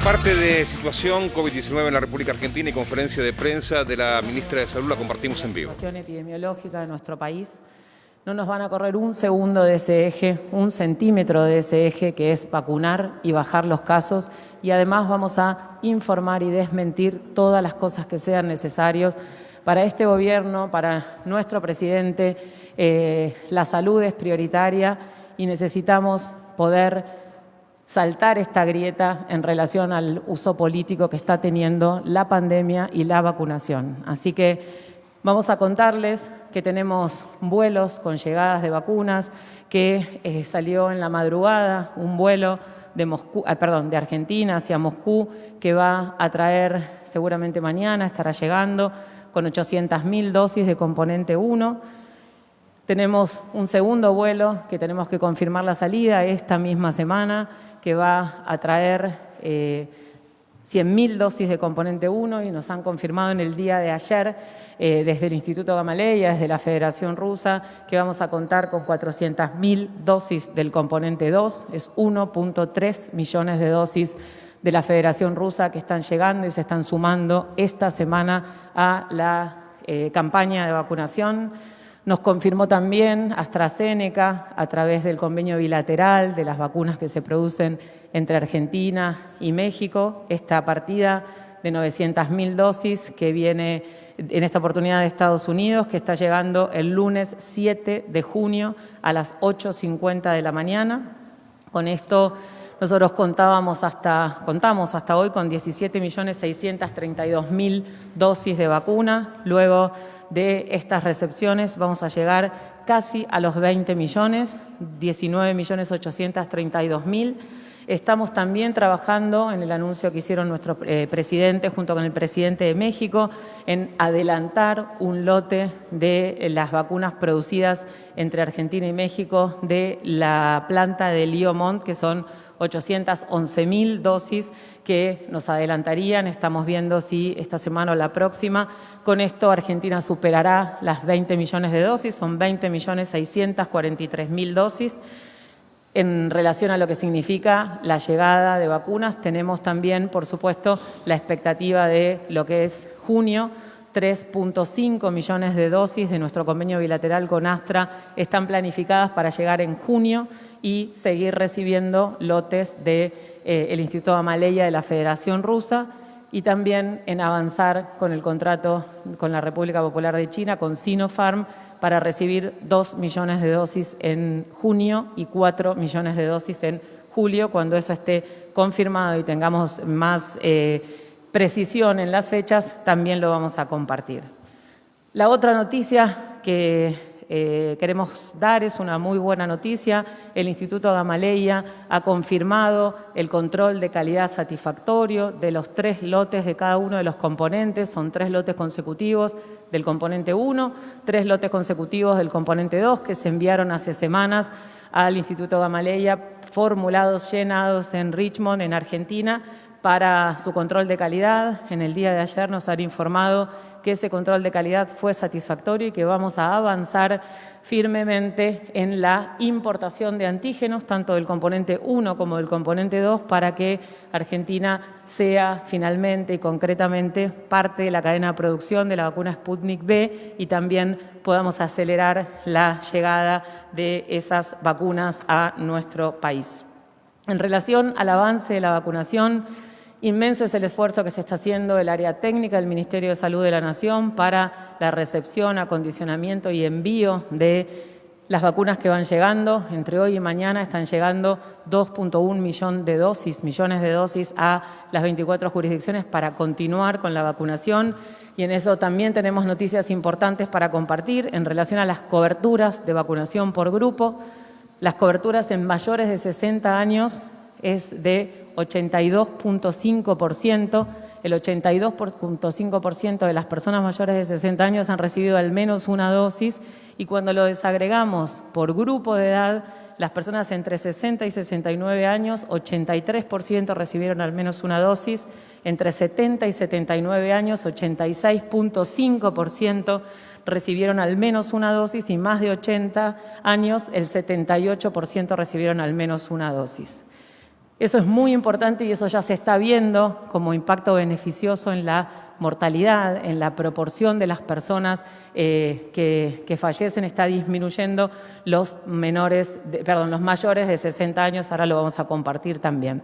Parte de situación COVID-19 en la República Argentina y conferencia de prensa de la ministra de Salud la compartimos en vivo. La situación epidemiológica de nuestro país. No nos van a correr un segundo de ese eje, un centímetro de ese eje, que es vacunar y bajar los casos. Y además vamos a informar y desmentir todas las cosas que sean necesarias. Para este gobierno, para nuestro presidente, la salud es prioritaria y necesitamos poder saltar esta grieta en relación al uso político que está teniendo la pandemia y la vacunación. Así que vamos a contarles que tenemos vuelos con llegadas de vacunas, que salió en la madrugada un vuelo de Argentina hacia Moscú, que va a traer seguramente mañana, estará llegando con 800.000 dosis de componente 1. Tenemos un segundo vuelo que tenemos que confirmar la salida esta misma semana, que va a traer 100.000 dosis de componente 1 y nos han confirmado en el día de ayer desde el Instituto Gamaleya, desde la Federación Rusa, que vamos a contar con 400.000 dosis del componente 2. Es 1.3 millones de dosis de la Federación Rusa que están llegando y se están sumando esta semana a la campaña de vacunación. Nos confirmó también AstraZeneca, a través del convenio bilateral de las vacunas que se producen entre Argentina y México, esta partida de 900.000 dosis que viene en esta oportunidad de Estados Unidos, que está llegando el lunes 7 de junio a las 8:50 de la mañana. Con esto nosotros contamos hasta hoy con 17.632.000 dosis de vacuna. Luego de estas recepciones vamos a llegar casi a los 20 millones, 19.832.000. Estamos también trabajando en el anuncio que hicieron nuestro presidente junto con el presidente de México en adelantar un lote de las vacunas producidas entre Argentina y México de la planta de Liomont, que son 811.000 dosis que nos adelantarían. Estamos viendo si esta semana o la próxima. Con esto Argentina superará las 20 millones de dosis, son 20.643.000 dosis. En relación a lo que significa la llegada de vacunas, tenemos también, por supuesto, la expectativa de lo que es junio. 3.5 millones de dosis de nuestro convenio bilateral con Astra están planificadas para llegar en junio y seguir recibiendo lotes del Instituto Gamaleya de la Federación Rusa, y también en avanzar con el contrato con la República Popular de China, con Sinopharm, para recibir 2 millones de dosis en junio y 4 millones de dosis en julio. Cuando eso esté confirmado y tengamos más precisión en las fechas, también lo vamos a compartir. La otra noticia que queremos dar es una muy buena noticia. El Instituto Gamaleya ha confirmado el control de calidad satisfactorio de los 3 lotes de cada uno de los componentes. Son 3 lotes consecutivos del componente 1, 3 lotes consecutivos del componente 2 que se enviaron hace semanas al Instituto Gamaleya, formulados, llenados en Richmond, en Argentina, para su control de calidad. En el día de ayer nos han informado que ese control de calidad fue satisfactorio y que vamos a avanzar firmemente en la importación de antígenos, tanto del componente 1 como del componente 2, para que Argentina sea finalmente y concretamente parte de la cadena de producción de la vacuna Sputnik V y también podamos acelerar la llegada de esas vacunas a nuestro país. En relación al avance de la vacunación, inmenso es el esfuerzo que se está haciendo del área técnica del Ministerio de Salud de la Nación para la recepción, acondicionamiento y envío de las vacunas que van llegando. Entre hoy y mañana están llegando 2.1 millones de dosis a las 24 jurisdicciones para continuar con la vacunación. Y en eso también tenemos noticias importantes para compartir en relación a las coberturas de vacunación por grupo. Las coberturas en mayores de 60 años es de 82.5%. El 82.5% de las personas mayores de 60 años han recibido al menos una dosis, y cuando lo desagregamos por grupo de edad, las personas entre 60 y 69 años, 83% recibieron al menos una dosis, entre 70 y 79 años, 86.5% recibieron al menos una dosis, y más de 80 años, el 78% recibieron al menos una dosis. Eso es muy importante y eso ya se está viendo como impacto beneficioso en la mortalidad, en la proporción de las personas que fallecen, está disminuyendo los mayores de 60 años, ahora lo vamos a compartir también.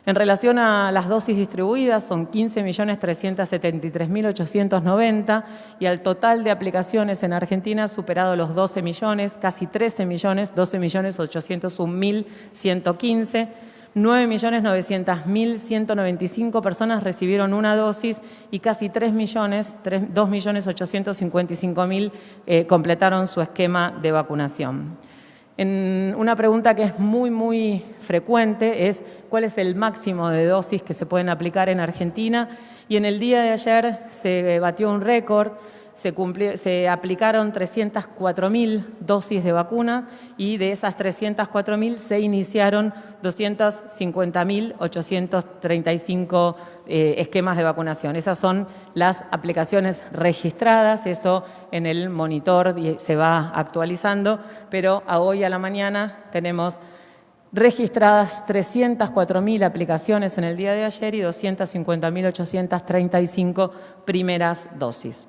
En relación a las dosis distribuidas, son 15.373.890 y al total de aplicaciones en Argentina ha superado los 12 millones, casi 13 millones, 12.801.115. 9.900.195 personas recibieron una dosis y casi 2.855.000 completaron su esquema de vacunación. Una pregunta que es muy frecuente es ¿cuál es el máximo de dosis que se pueden aplicar en Argentina? Y en el día de ayer se batió un récord. Se aplicaron 304.000 dosis de vacuna y de esas 304.000 se iniciaron 250.835 esquemas de vacunación. Esas son las aplicaciones registradas, eso en el monitor se va actualizando, pero a hoy a la mañana tenemos registradas 304.000 aplicaciones en el día de ayer y 250.835 primeras dosis.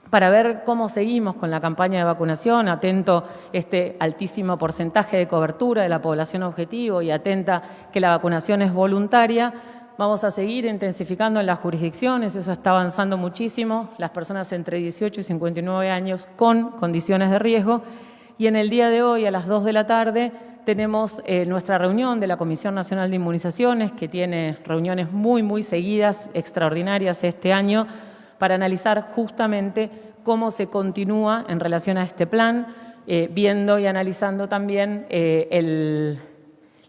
Para ver cómo seguimos con la campaña de vacunación, atento este altísimo porcentaje de cobertura de la población objetivo y atenta que la vacunación es voluntaria, vamos a seguir intensificando en las jurisdicciones, eso está avanzando muchísimo, las personas entre 18 y 59 años con condiciones de riesgo. Y en el día de hoy, a las 2 de la tarde, tenemos nuestra reunión de la Comisión Nacional de Inmunizaciones, que tiene reuniones muy seguidas, extraordinarias este año, para analizar justamente cómo se continúa en relación a este plan, viendo y analizando también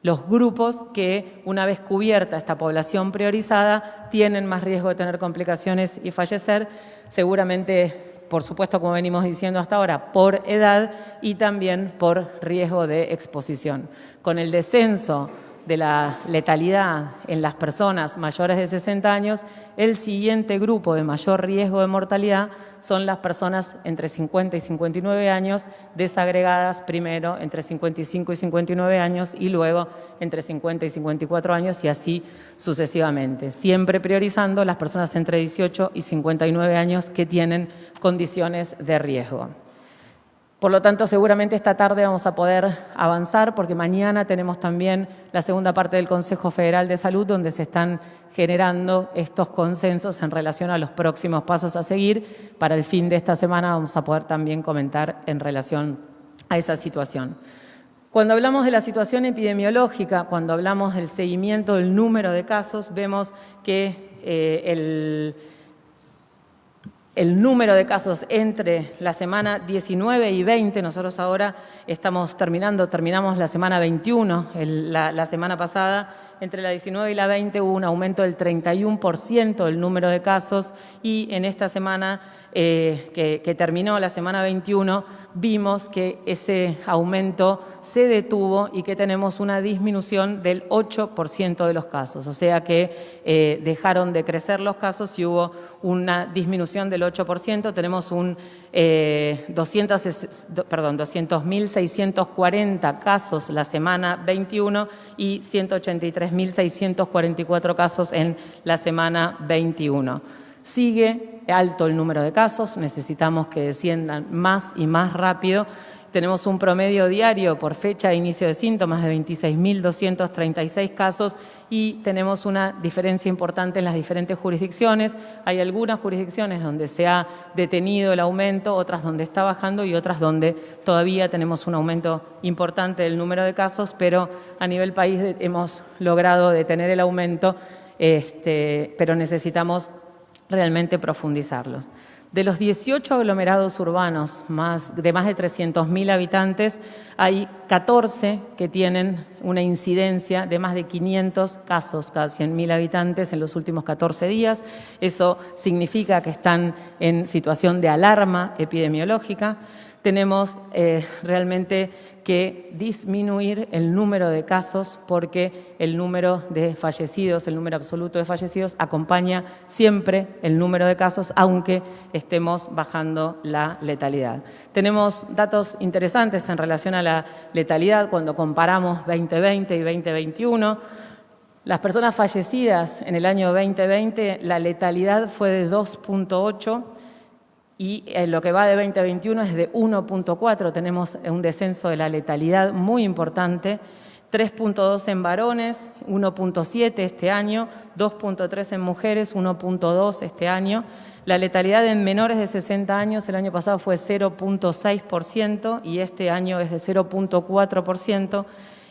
los grupos que, una vez cubierta esta población priorizada, tienen más riesgo de tener complicaciones y fallecer, seguramente, por supuesto, como venimos diciendo hasta ahora, por edad y también por riesgo de exposición. Con el descenso de la letalidad en las personas mayores de 60 años, el siguiente grupo de mayor riesgo de mortalidad son las personas entre 50 y 59 años, desagregadas primero entre 55 y 59 años y luego entre 50 y 54 años y así sucesivamente, siempre priorizando las personas entre 18 y 59 años que tienen condiciones de riesgo. Por lo tanto, seguramente esta tarde vamos a poder avanzar porque mañana tenemos también la segunda parte del Consejo Federal de Salud donde se están generando estos consensos en relación a los próximos pasos a seguir. Para el fin de esta semana vamos a poder también comentar en relación a esa situación. Cuando hablamos de la situación epidemiológica, cuando hablamos del seguimiento del número de casos, vemos que el número de casos entre la semana 19 y 20, nosotros ahora terminamos la semana 21, la semana pasada, entre la 19 y la 20 hubo un aumento del 31% del número de casos y en esta semana que terminó la semana 21, vimos que ese aumento se detuvo y que tenemos una disminución del 8% de los casos. O sea que dejaron de crecer los casos y hubo una disminución del 8%. Tenemos 200.640 casos la semana 21 y 183.644 casos en la semana 21. Sigue alto el número de casos, necesitamos que desciendan más y más rápido. Tenemos un promedio diario por fecha de inicio de síntomas de 26.236 casos y tenemos una diferencia importante en las diferentes jurisdicciones. Hay algunas jurisdicciones donde se ha detenido el aumento, otras donde está bajando y otras donde todavía tenemos un aumento importante del número de casos, pero a nivel país hemos logrado detener el aumento, pero necesitamos realmente profundizarlos. De los 18 aglomerados urbanos de más de 300.000 habitantes, hay 14 que tienen una incidencia de más de 500 casos cada 100.000 habitantes en los últimos 14 días. Eso significa que están en situación de alarma epidemiológica. Tenemos realmente que disminuir el número de casos porque el número de fallecidos, el número absoluto de fallecidos, acompaña siempre el número de casos, aunque estemos bajando la letalidad. Tenemos datos interesantes en relación a la letalidad cuando comparamos 2020 y 2021. Las personas fallecidas en el año 2020, la letalidad fue de 2,8 y en lo que va de 2021 es de 1,4. Tenemos un descenso de la letalidad muy importante. 3,2 en varones, 1,7 este año, 2,3 en mujeres, 1,2 este año. La letalidad en menores de 60 años el año pasado fue 0,6% y este año es de 0,4%.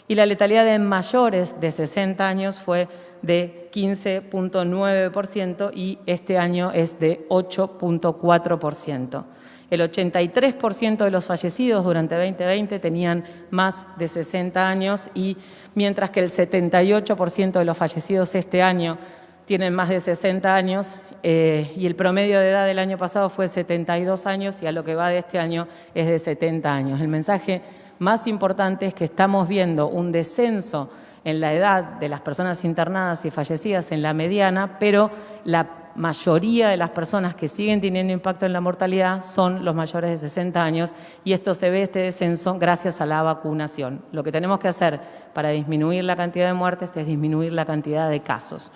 Y la letalidad en mayores de 60 años fue de 15,9% y este año es de 8,4%. El 83% de los fallecidos durante 2020 tenían más de 60 años y mientras que el 78% de los fallecidos este año tienen más de 60 años y el promedio de edad del año pasado fue 72 años y a lo que va de este año es de 70 años. El mensaje más importante es que estamos viendo un descenso en la edad de las personas internadas y fallecidas en la mediana, pero la mayoría de las personas que siguen teniendo impacto en la mortalidad son los mayores de 60 años y esto se ve, este descenso, gracias a la vacunación. Lo que tenemos que hacer para disminuir la cantidad de muertes es disminuir la cantidad de casos.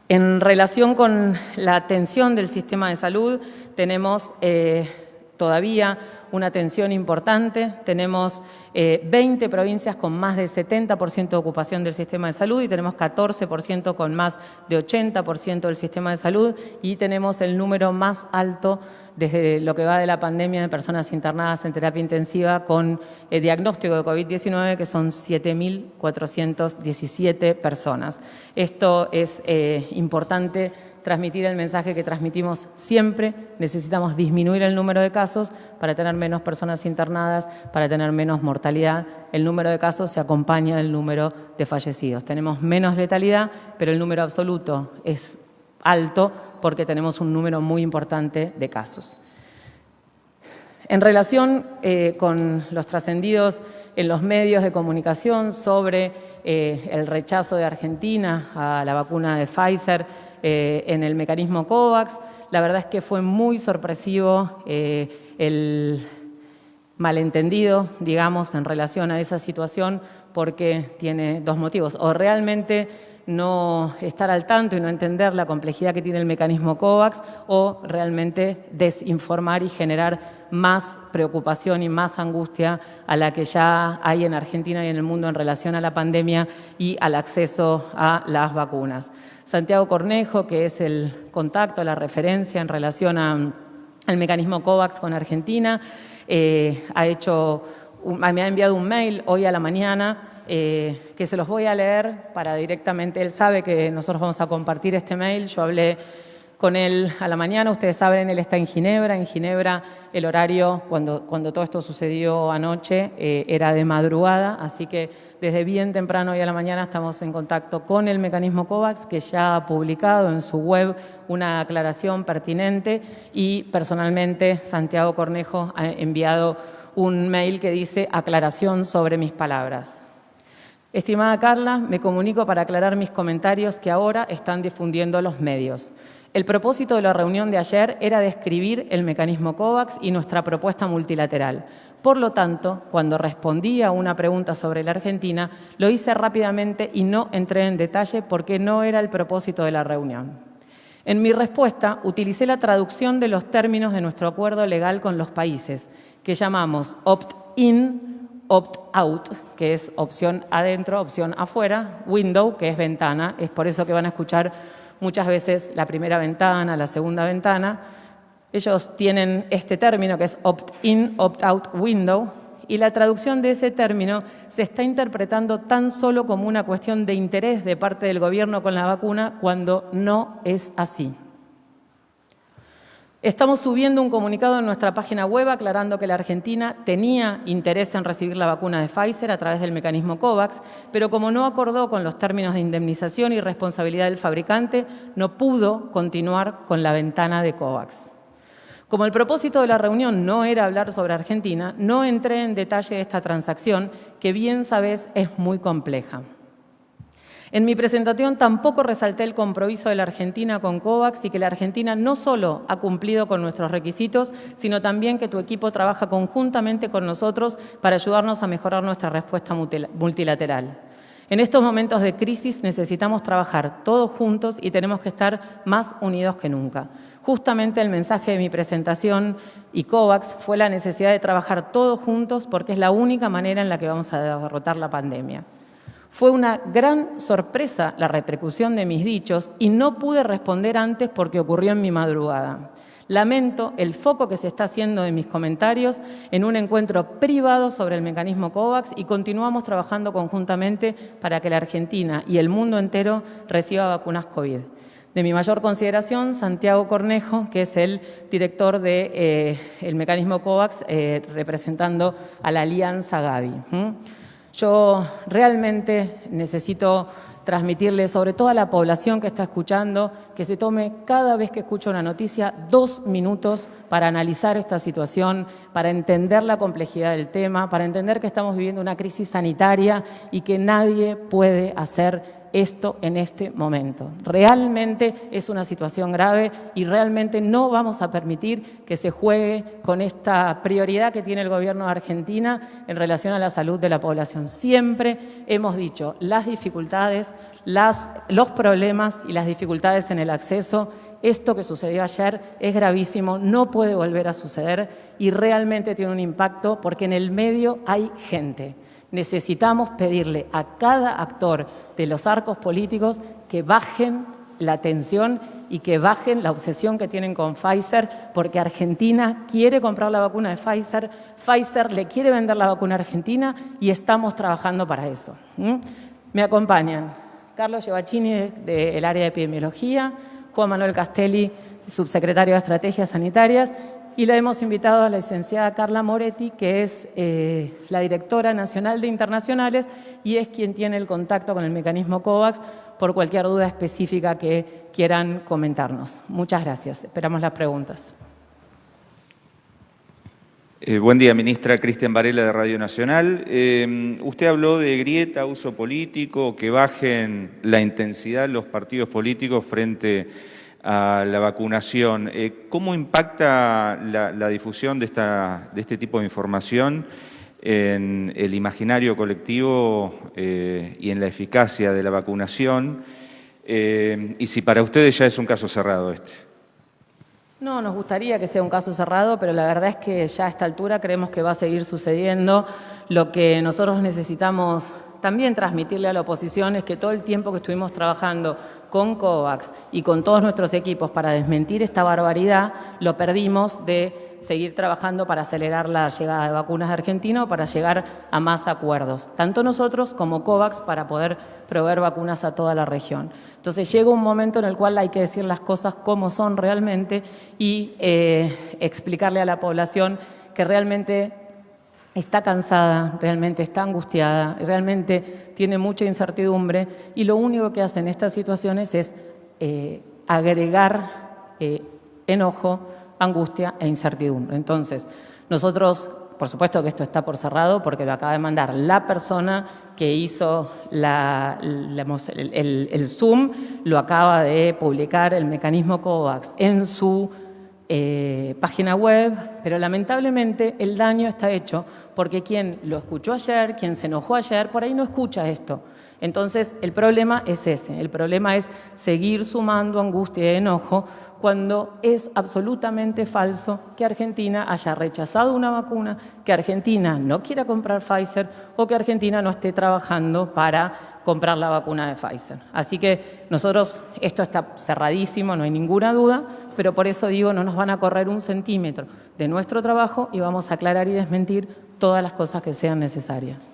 En relación con la atención del sistema de salud, tenemos todavía una atención importante. Tenemos 20 provincias con más de 70% de ocupación del sistema de salud y tenemos 14% con más de 80% del sistema de salud y tenemos el número más alto desde lo que va de la pandemia de personas internadas en terapia intensiva con diagnóstico de COVID-19, que son 7.417 personas. Esto es importante transmitir el mensaje que transmitimos siempre. Necesitamos disminuir el número de casos para tener menos personas internadas, para tener menos mortalidad. El número de casos se acompaña del número de fallecidos. Tenemos menos letalidad, pero el número absoluto es alto porque tenemos un número muy importante de casos. En relación con los trascendidos en los medios de comunicación sobre el rechazo de Argentina a la vacuna de Pfizer en el mecanismo COVAX, la verdad es que fue muy sorpresivo el malentendido, digamos, en relación a esa situación porque tiene dos motivos. O realmente no estar al tanto y no entender la complejidad que tiene el mecanismo COVAX o realmente desinformar y generar más preocupación y más angustia a la que ya hay en Argentina y en el mundo en relación a la pandemia y al acceso a las vacunas. Santiago Cornejo, que es el contacto, la referencia en relación al mecanismo COVAX con Argentina, me ha enviado un mail hoy a la mañana que se los voy a leer para directamente, él sabe que nosotros vamos a compartir este mail, yo hablé con él a la mañana, ustedes saben, él está en Ginebra el horario cuando todo esto sucedió anoche era de madrugada, así que desde bien temprano hoy a la mañana estamos en contacto con el mecanismo COVAX, que ya ha publicado en su web una aclaración pertinente y personalmente Santiago Cornejo ha enviado un mail que dice aclaración sobre mis palabras. Estimada Carla, me comunico para aclarar mis comentarios que ahora están difundiendo los medios. El propósito de la reunión de ayer era describir el mecanismo COVAX y nuestra propuesta multilateral. Por lo tanto, cuando respondí a una pregunta sobre la Argentina, lo hice rápidamente y no entré en detalle porque no era el propósito de la reunión. En mi respuesta, utilicé la traducción de los términos de nuestro acuerdo legal con los países, que llamamos opt-in, opt-out, que es opción adentro, opción afuera, window, que es ventana. Es por eso que van a escuchar muchas veces la primera ventana, la segunda ventana. Ellos tienen este término que es opt-in, opt-out, window, y la traducción de ese término se está interpretando tan solo como una cuestión de interés de parte del gobierno con la vacuna, cuando no es así. Estamos subiendo un comunicado en nuestra página web aclarando que la Argentina tenía interés en recibir la vacuna de Pfizer a través del mecanismo COVAX, pero como no acordó con los términos de indemnización y responsabilidad del fabricante, no pudo continuar con la ventana de COVAX. Como el propósito de la reunión no era hablar sobre Argentina, no entré en detalle de esta transacción, que bien sabés es muy compleja. En mi presentación tampoco resalté el compromiso de la Argentina con COVAX y que la Argentina no solo ha cumplido con nuestros requisitos, sino también que tu equipo trabaja conjuntamente con nosotros para ayudarnos a mejorar nuestra respuesta multilateral. En estos momentos de crisis necesitamos trabajar todos juntos y tenemos que estar más unidos que nunca. Justamente el mensaje de mi presentación y COVAX fue la necesidad de trabajar todos juntos porque es la única manera en la que vamos a derrotar la pandemia. Fue una gran sorpresa la repercusión de mis dichos y no pude responder antes porque ocurrió en mi madrugada. Lamento el foco que se está haciendo de mis comentarios en un encuentro privado sobre el mecanismo COVAX y continuamos trabajando conjuntamente para que la Argentina y el mundo entero reciba vacunas COVID. De mi mayor consideración, Santiago Cornejo, que es el director del mecanismo COVAX, representando a la Alianza Gavi. Yo realmente necesito transmitirle, sobre todo a la población que está escuchando, que se tome cada vez que escucha una noticia 2 minutos para analizar esta situación, para entender la complejidad del tema, para entender que estamos viviendo una crisis sanitaria y que nadie puede hacer esto en este momento. Realmente es una situación grave y realmente no vamos a permitir que se juegue con esta prioridad que tiene el gobierno de Argentina en relación a la salud de la población. Siempre hemos dicho las dificultades, los problemas y las dificultades en el acceso. Esto que sucedió ayer es gravísimo, no puede volver a suceder y realmente tiene un impacto porque en el medio hay gente. Necesitamos pedirle a cada actor de los arcos políticos que bajen la tensión y que bajen la obsesión que tienen con Pfizer, porque Argentina quiere comprar la vacuna de Pfizer, Pfizer le quiere vender la vacuna a Argentina y estamos trabajando para eso. Me acompañan Carlos Giovacchini del área de epidemiología, Juan Manuel Castelli, subsecretario de Estrategias Sanitarias, y la hemos invitado a la licenciada Carla Moretti, que es la directora nacional de internacionales y es quien tiene el contacto con el mecanismo COVAX por cualquier duda específica que quieran comentarnos. Muchas gracias. Esperamos las preguntas. Buen día, ministra. Cristian Varela, de Radio Nacional. Usted habló de grieta, uso político, que bajen la intensidad los partidos políticos frente a la vacunación. ¿Cómo impacta la difusión de este tipo de información en el imaginario colectivo y en la eficacia de la vacunación? Y si para ustedes ya es un caso cerrado este. No, nos gustaría que sea un caso cerrado, pero la verdad es que ya a esta altura creemos que va a seguir sucediendo. Lo que nosotros necesitamos también transmitirle a la oposición es que todo el tiempo que estuvimos trabajando con COVAX y con todos nuestros equipos para desmentir esta barbaridad, lo perdimos de seguir trabajando para acelerar la llegada de vacunas de Argentina o para llegar a más acuerdos, tanto nosotros como COVAX, para poder proveer vacunas a toda la región. Entonces llega un momento en el cual hay que decir las cosas como son realmente y explicarle a la población que realmente está cansada, realmente está angustiada, realmente tiene mucha incertidumbre y lo único que hacen estas situaciones es agregar enojo, angustia e incertidumbre. Entonces, nosotros, por supuesto que esto está por cerrado porque lo acaba de mandar la persona que hizo el Zoom, lo acaba de publicar el mecanismo COVAX en su página web, pero lamentablemente el daño está hecho porque quien lo escuchó ayer, quien se enojó ayer, por ahí no escucha esto. Entonces el problema es ese, el problema es seguir sumando angustia y enojo cuando es absolutamente falso que Argentina haya rechazado una vacuna, que Argentina no quiera comprar Pfizer o que Argentina no esté trabajando para comprar la vacuna de Pfizer. Así que nosotros, esto está cerradísimo, no hay ninguna duda, pero por eso digo, no nos van a correr un centímetro de nuestro trabajo y vamos a aclarar y desmentir todas las cosas que sean necesarias.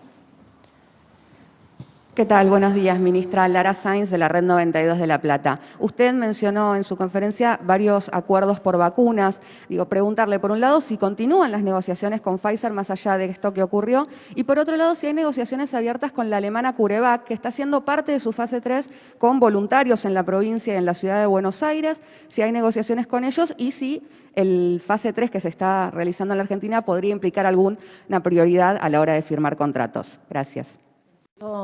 ¿Qué tal? Buenos días, ministra. Lara Sainz, de la Red 92 de La Plata. Usted mencionó en su conferencia varios acuerdos por vacunas. Preguntarle, por un lado, si continúan las negociaciones con Pfizer más allá de esto que ocurrió, y por otro lado, si hay negociaciones abiertas con la alemana CureVac, que está haciendo parte de su fase 3 con voluntarios en la provincia y en la ciudad de Buenos Aires, si hay negociaciones con ellos y si el fase 3 que se está realizando en la Argentina podría implicar alguna prioridad a la hora de firmar contratos. Gracias.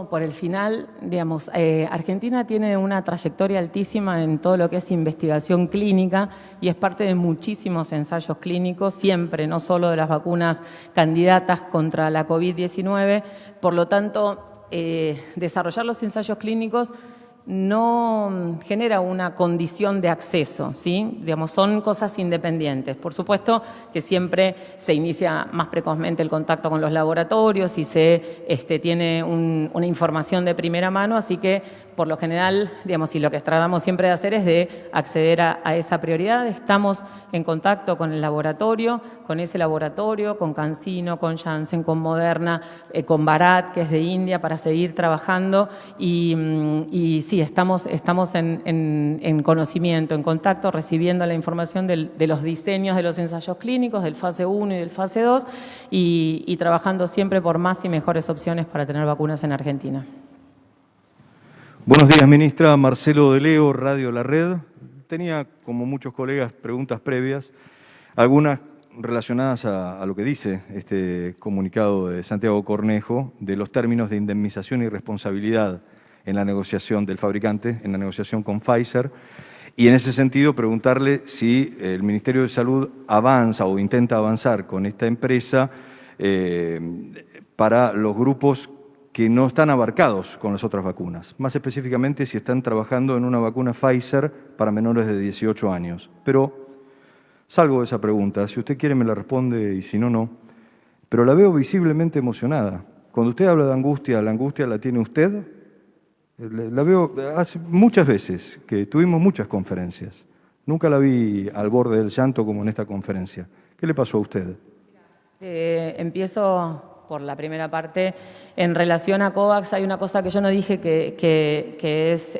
Por el final, digamos, Argentina tiene una trayectoria altísima en todo lo que es investigación clínica y es parte de muchísimos ensayos clínicos, siempre, no solo de las vacunas candidatas contra la COVID-19. Por lo tanto, desarrollar los ensayos clínicos no genera una condición de acceso, ¿sí? Digamos, son cosas independientes. Por supuesto que siempre se inicia más precozmente el contacto con los laboratorios y se tiene una información de primera mano, así que por lo general, digamos, y lo que tratamos siempre de hacer es de acceder a esa prioridad. Estamos en contacto con el laboratorio, con ese laboratorio, con CanSino, con Janssen, con Moderna, con Bharat, que es de India, para seguir trabajando y sí, estamos en conocimiento, en contacto, recibiendo la información de los diseños de los ensayos clínicos, del fase 1 y del fase 2 y trabajando siempre por más y mejores opciones para tener vacunas en Argentina. Buenos días, ministra. Marcelo de Leo, Radio La Red. Tenía, como muchos colegas, preguntas previas, algunas relacionadas a lo que dice este comunicado de Santiago Cornejo de los términos de indemnización y responsabilidad en la negociación del fabricante, en la negociación con Pfizer. Y en ese sentido, preguntarle si el Ministerio de Salud avanza o intenta avanzar con esta empresa para los grupos que no están abarcados con las otras vacunas. Más específicamente, si están trabajando en una vacuna Pfizer para menores de 18 años. Pero salgo de esa pregunta. Si usted quiere me la responde y si no, no. Pero la veo visiblemente emocionada. Cuando usted habla de angustia, ¿la angustia la tiene usted? La veo hace muchas veces, que tuvimos muchas conferencias. Nunca la vi al borde del llanto como en esta conferencia. ¿Qué le pasó a usted? Empiezo por la primera parte. En relación a COVAX hay una cosa que yo no dije que es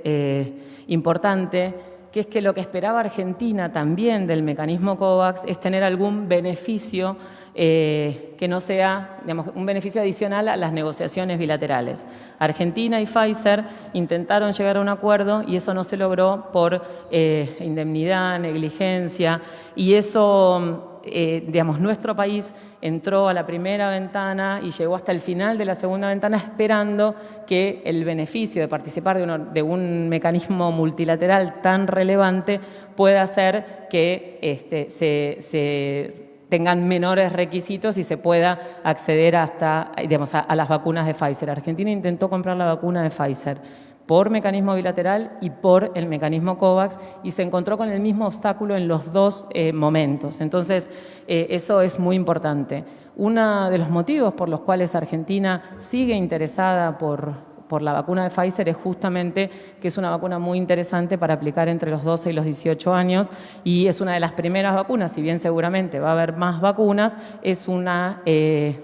importante, que es que lo que esperaba Argentina también del mecanismo COVAX es tener algún beneficio que no sea, digamos, un beneficio adicional a las negociaciones bilaterales. Argentina y Pfizer intentaron llegar a un acuerdo y eso no se logró por indemnidad, negligencia, y eso, digamos, nuestro país entró a la primera ventana y llegó hasta el final de la segunda ventana esperando que el beneficio de participar de un mecanismo multilateral tan relevante pueda hacer que se tengan menores requisitos y se pueda acceder hasta, digamos, a las vacunas de Pfizer. Argentina intentó comprar la vacuna de Pfizer por mecanismo bilateral y por el mecanismo COVAX y se encontró con el mismo obstáculo en los dos momentos. Entonces, eso es muy importante. Uno de los motivos por los cuales Argentina sigue interesada por la vacuna de Pfizer es justamente que es una vacuna muy interesante para aplicar entre los 12 y los 18 años y es una de las primeras vacunas, si bien seguramente va a haber más vacunas, es una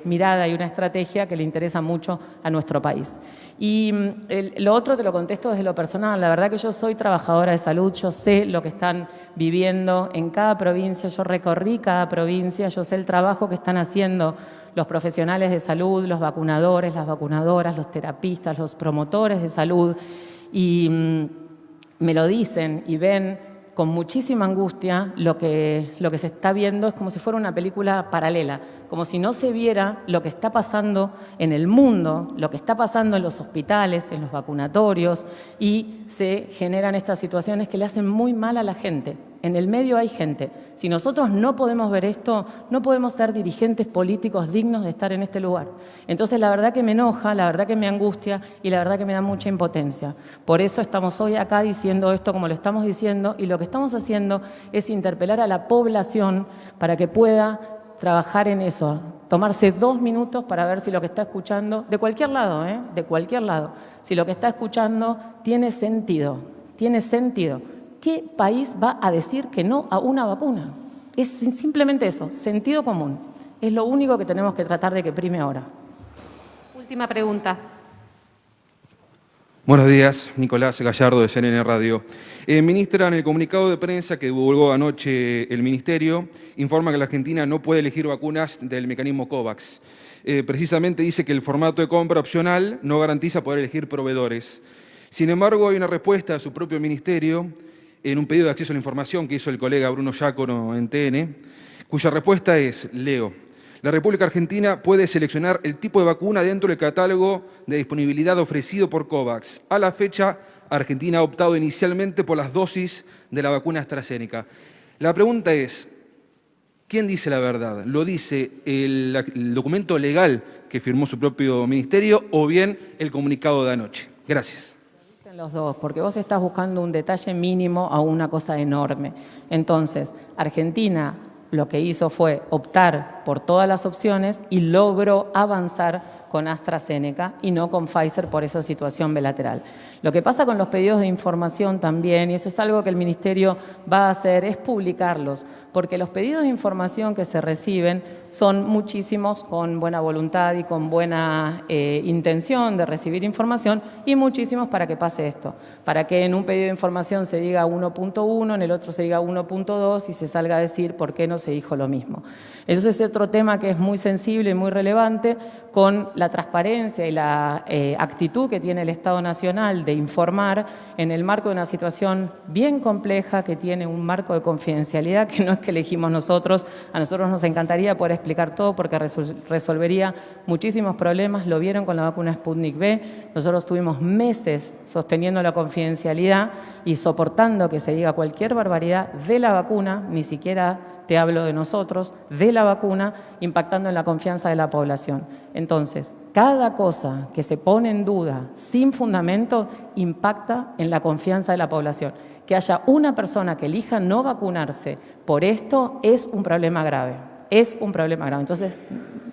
mirada y una estrategia que le interesa mucho a nuestro país. Y lo otro te lo contesto desde lo personal. La verdad que yo soy trabajadora de salud, yo sé lo que están viviendo en cada provincia, yo recorrí cada provincia, yo sé el trabajo que están haciendo los profesionales de salud, los vacunadores, las vacunadoras, los terapistas, los promotores de salud, y me lo dicen y ven con muchísima angustia lo que se está viendo. Es como si fuera una película paralela, como si no se viera lo que está pasando en el mundo, lo que está pasando en los hospitales, en los vacunatorios, y se generan estas situaciones que le hacen muy mal a la gente. En el medio hay gente. Si nosotros no podemos ver esto, no podemos ser dirigentes políticos dignos de estar en este lugar. Entonces, la verdad que me enoja, la verdad que me angustia y la verdad que me da mucha impotencia. Por eso estamos hoy acá diciendo esto como lo estamos diciendo, y lo que estamos haciendo es interpelar a la población para que pueda trabajar en eso, tomarse 2 minutos para ver si lo que está escuchando, de cualquier lado, de cualquier lado, si lo que está escuchando tiene sentido, tiene sentido. ¿Qué país va a decir que no a una vacuna? Es simplemente eso, sentido común. Es lo único que tenemos que tratar de que prime ahora. Última pregunta. Buenos días, Nicolás Gallardo de CNN Radio. Ministra, en el comunicado de prensa que divulgó anoche el Ministerio, informa que la Argentina no puede elegir vacunas del mecanismo COVAX. Precisamente dice que el formato de compra opcional no garantiza poder elegir proveedores. Sin embargo, hay una respuesta a su propio Ministerio en un pedido de acceso a la información que hizo el colega Bruno Giacono en TN, cuya respuesta es, leo: la República Argentina puede seleccionar el tipo de vacuna dentro del catálogo de disponibilidad ofrecido por COVAX. A la fecha, Argentina ha optado inicialmente por las dosis de la vacuna AstraZeneca. La pregunta es, ¿quién dice la verdad? ¿Lo dice el documento legal que firmó su propio ministerio o bien el comunicado de anoche? Gracias. Los dos, porque vos estás buscando un detalle mínimo a una cosa enorme. Entonces, Argentina lo que hizo fue optar por todas las opciones y logró avanzar con AstraZeneca y no con Pfizer por esa situación bilateral. Lo que pasa con los pedidos de información también, y eso es algo que el Ministerio va a hacer, es publicarlos, porque los pedidos de información que se reciben son muchísimos con buena voluntad y con buena intención de recibir información, y muchísimos para que pase esto, para que en un pedido de información se diga 1.1, en el otro se diga 1.2 y se salga a decir por qué no se dijo lo mismo. Eso es otro tema que es muy sensible y muy relevante con la transparencia y la actitud que tiene el Estado Nacional de informar en el marco de una situación bien compleja que tiene un marco de confidencialidad que no es que elegimos nosotros. A nosotros nos encantaría poder explicar todo porque resolvería muchísimos problemas. Lo vieron con la vacuna Sputnik V. Nosotros tuvimos meses sosteniendo la confidencialidad y soportando que se diga cualquier barbaridad de la vacuna, ni siquiera te hablo de nosotros, de la vacuna, impactando en la confianza de la población. Entonces, cada cosa que se pone en duda sin fundamento impacta en la confianza de la población. Que haya una persona que elija no vacunarse por esto es un problema grave. Es un problema grave. Entonces,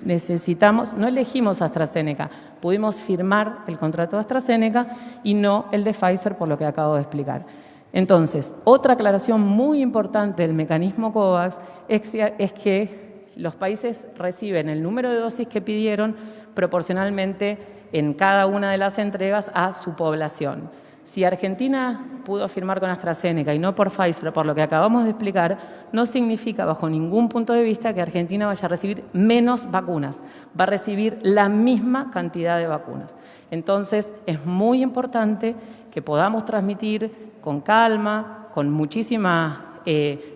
necesitamos, no elegimos AstraZeneca, pudimos firmar el contrato de AstraZeneca y no el de Pfizer por lo que acabo de explicar. Entonces, otra aclaración muy importante del mecanismo COVAX es que los países reciben el número de dosis que pidieron proporcionalmente en cada una de las entregas a su población. Si Argentina pudo firmar con AstraZeneca y no por Pfizer, por lo que acabamos de explicar, no significa bajo ningún punto de vista que Argentina vaya a recibir menos vacunas, va a recibir la misma cantidad de vacunas. Entonces, es muy importante que podamos transmitir con calma, con muchísima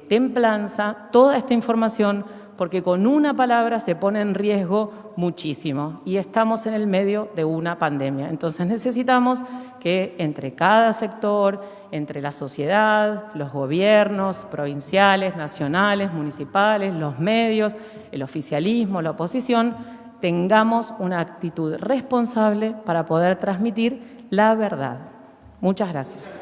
templanza, toda esta información, porque con una palabra se pone en riesgo muchísimo y estamos en el medio de una pandemia. Entonces necesitamos que entre cada sector, entre la sociedad, los gobiernos provinciales, nacionales, municipales, los medios, el oficialismo, la oposición, tengamos una actitud responsable para poder transmitir la verdad. Muchas gracias.